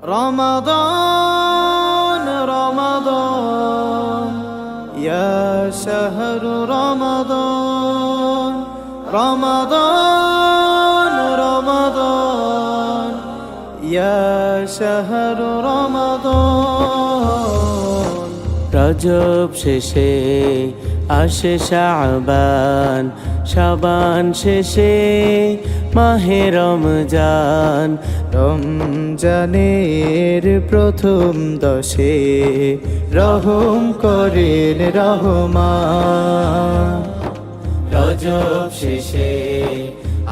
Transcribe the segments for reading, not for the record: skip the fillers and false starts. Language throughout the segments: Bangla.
رمضان رمضان يا شهر رمضان رمضان رمضان يا شهر رمضان রজব শেষে আসে শাবান, শাবান শেষে মাহে রমজান। রমজানের প্রথম দশে রহম করেন রহমান। রজব শেষে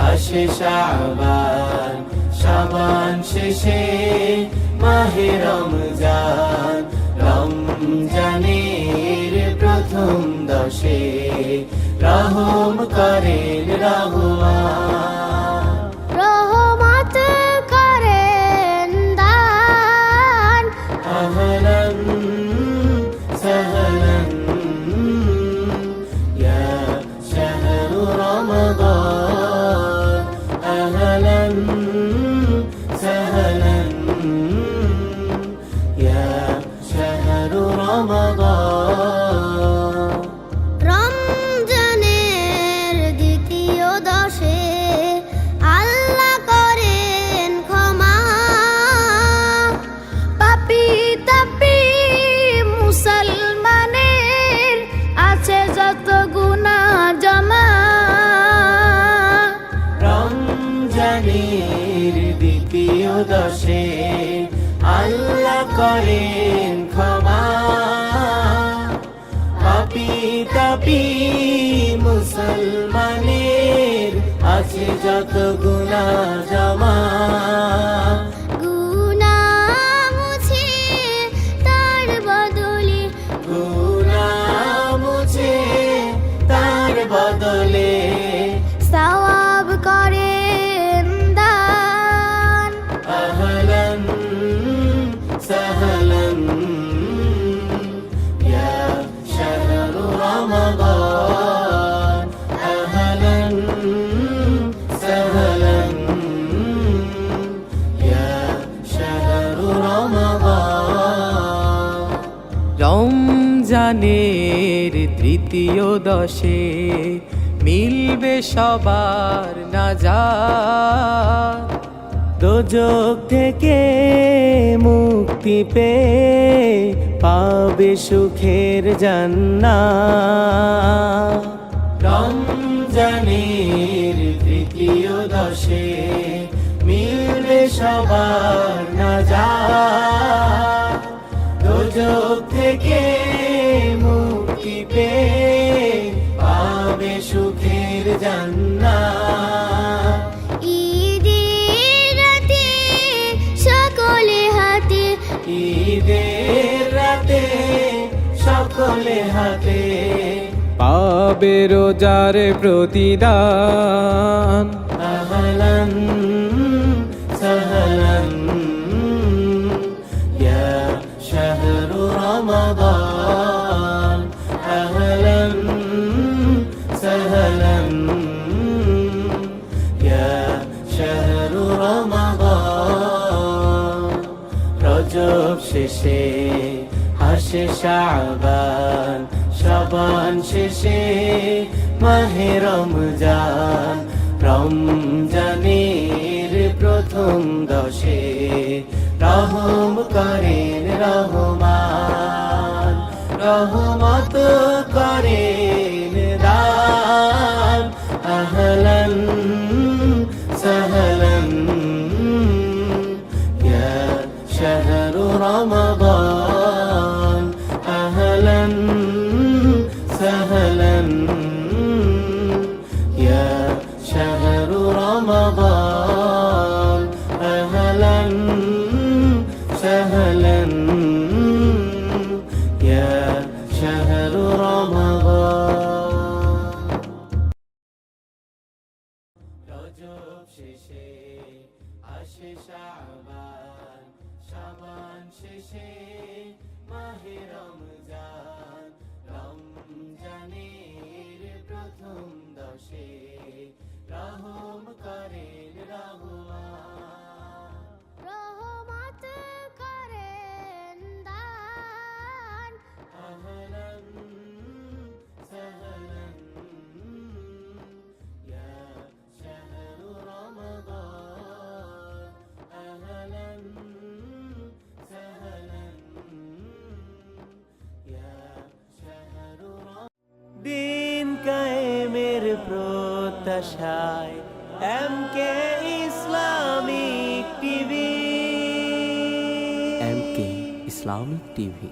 আসে শাবান, শাবান শেষে মাহে রমজান। রমজানের প্রথম দশে রহম করেন রহমান। রহমত করেন দান, আহলান সাহলান ইয়া শাহরু রমাদান। আহলান সাহলান ইয়া শাহরু রমাদান। রমজানের দ্বিতীয় দশে আল্লাহ করেন ক্ষমা। পাপী তাপী মুসলমানের আছে যত গুনাহ জমা। রমজানের দ্বিতীয় দশে আল্লাহ করেন ক্ষমা। পাপী তাপী মুসলমানের আছে যত গুনাহ জমা। গুনাহ মুছে তার বদলে, গুনাহ মুছে তার বদলে সওয়াব করেন দান। আহলান সাহলান ইয়া শাহরু রমাদান। আহলান সাহলান ইয়া শাহরু রমাদান। রমজানের তৃতীয় দশে মিলবে সবার নাজাত। দোজখ থেকে মুক্তি পেয়ে পাবে সুখের জান্নাত। রমজানের তৃতীয় দশে মিলবে সবার নাজাত। দোজখ থেকে মুক্তি পেয়ে পাবে সুখের জান্নাত। ঈদের রাতে সকলে হাতে, ঈদের রাতে সকলে হাতে পাবে রোজার প্রতিদান। আহলান সাহলান ইয়া শাহরু রমাদান। আহলান সাহলান ইয়া শাহরু রমাদান। রজব শেষে আসে শাবান, শাবান শেষে মাহে রমজান। রমজানের প্রথম দশে রহম করেন রহমান। রহমত করেন দান। আহলান সাহলান ইয়া শাহরু রমাদান। আহলান সাহলান ইয়া শাহরু রমাদান। আহলান সাহলান ইয়া শাহরু রমাদান। রজব শেষে আসে শাবান, শাবান শেষে মাহে রমজান। রমজানের প্রথম দশে রহম করেন রহমান। রহমত প্রাণের প্রত্যাশায় MK Islamic TV. MK Islamic TV.